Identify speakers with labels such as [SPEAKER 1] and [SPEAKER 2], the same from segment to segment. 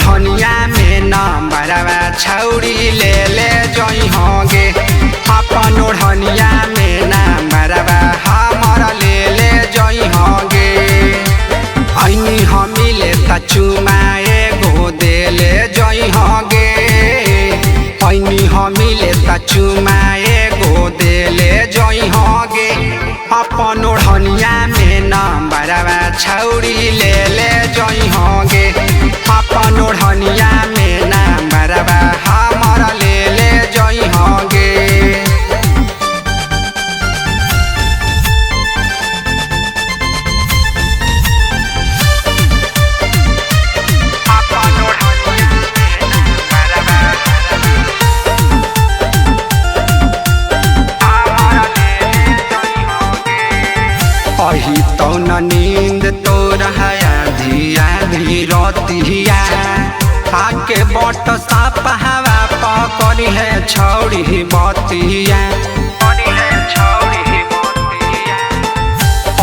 [SPEAKER 1] ओढ़निया में नंबरवा छौरी ले जई होगे। अपन ओढ़निया में नंबरवा हमर ले जई होगे। ऐनी हमिले त चुमा एगो देले जई होगे। ऐनी हमिले त चुमा एगो देले जई होगे। अपन ओढ़निया में नंबरवा छौरी ले जई होगे। अपन ओढ़निया में नंबरवा हमर ले जई होगे। अही तो न नींद तोर आधी आधी रतिया। आके बट साप हवा पकड़ी है छौड़ी बतिया।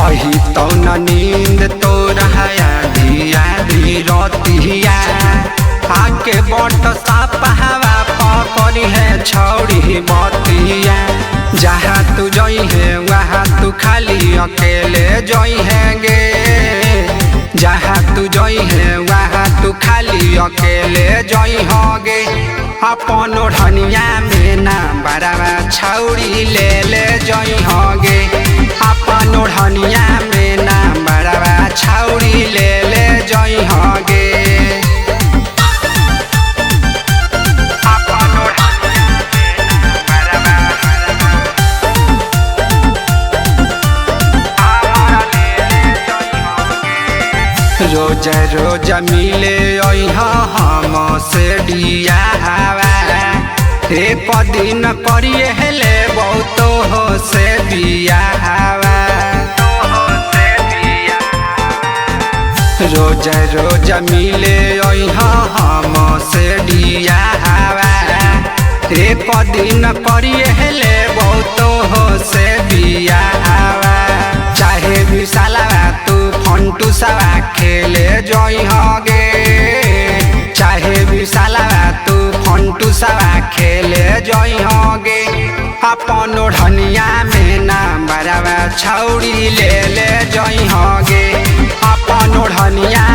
[SPEAKER 1] अही तो न नींद तोर आधी आधी रतिया। आके बट साप हवा पकड़ी है छौड़ी बतिया। जहाँ तू जई है वहाँ तू खाली अकेले जई हैंगे। जहाँ तू जई है वहाँ तू खाली अकेले जई होगे। अपन ओढ़निया में नंबरवा छौरी ले जई होगे। अपन ओढ़निया में नंबरवा छौरी ले जई होगे। रोज रोज मिले हम से डियावा। एक दिन करिए हेले बहुत हो से बियावा। रोज रोज मिले हम से डियावा। एक दिन करिए हेले बहुत हो से बियावा। चाहे भी सालावा तू फंटू सवा खेले जई होगे। चाहे भी सालावा तू फंटू सवा खेले जई होगे। अपन ओढ़निया में नंबरवा छौरी ले जई होगे। अपन ओढ़निया